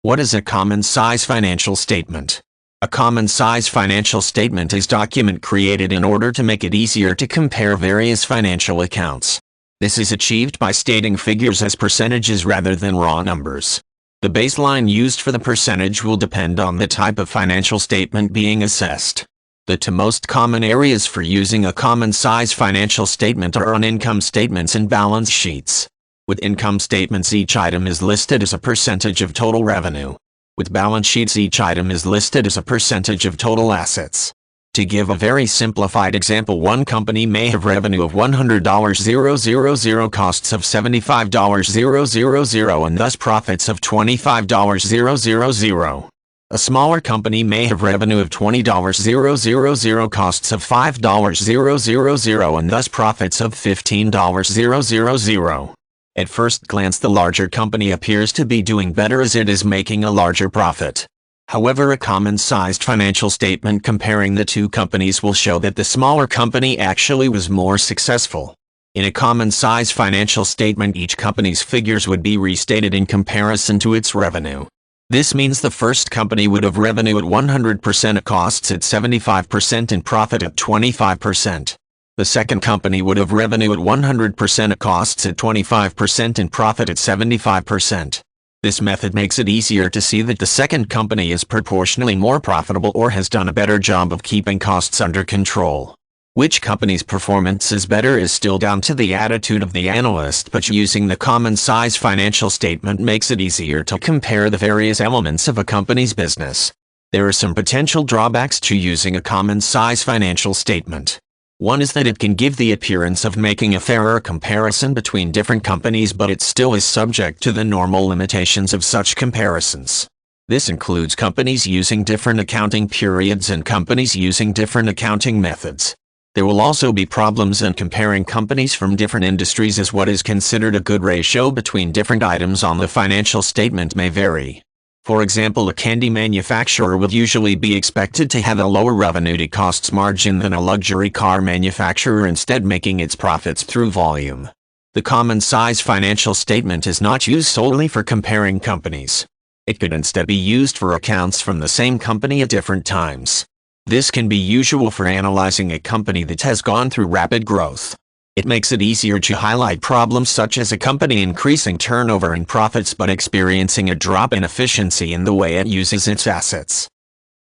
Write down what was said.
What is a common-size financial statement? A common-size financial statement is a document created in order to make it easier to compare various financial accounts. This is achieved by stating figures as percentages rather than raw numbers. The baseline used for the percentage will depend on the type of financial statement being assessed. The two most common areas for using a common-size financial statement are on income statements and balance sheets. With income statements, each item is listed as a percentage of total revenue. With balance sheets, each item is listed as a percentage of total assets. To give a very simplified example, one company may have revenue of $100,000, costs of $75,000, and thus profits of $25,000. A smaller company may have revenue of $20,000, costs of $5,000, and thus profits of $15,000. At first glance, the larger company appears to be doing better as it is making a larger profit. However, a common-sized financial statement comparing the two companies will show that the smaller company actually was more successful. In a common-size financial statement, each company's figures would be restated in comparison to its revenue. This means the first company would have revenue at 100%, of costs at 75%, and profit at 25%. The second company would have revenue at 100%, of costs at 25%, and profit at 75%. This method makes it easier to see that the second company is proportionally more profitable or has done a better job of keeping costs under control. Which company's performance is better is still down to the attitude of the analyst, but using the common-size financial statement makes it easier to compare the various elements of a company's business. There are some potential drawbacks to using a common-size financial statement. One is that it can give the appearance of making a fairer comparison between different companies, but it still is subject to the normal limitations of such comparisons. This includes companies using different accounting periods and companies using different accounting methods. There will also be problems in comparing companies from different industries, as what is considered a good ratio between different items on the financial statement may vary. For example, a candy manufacturer will usually be expected to have a lower revenue to costs margin than a luxury car manufacturer, instead making its profits through volume. The common-size financial statement is not used solely for comparing companies. It could instead be used for accounts from the same company at different times. This can be usual for analyzing a company that has gone through rapid growth. It makes it easier to highlight problems such as a company increasing turnover and profits but experiencing a drop in efficiency in the way it uses its assets.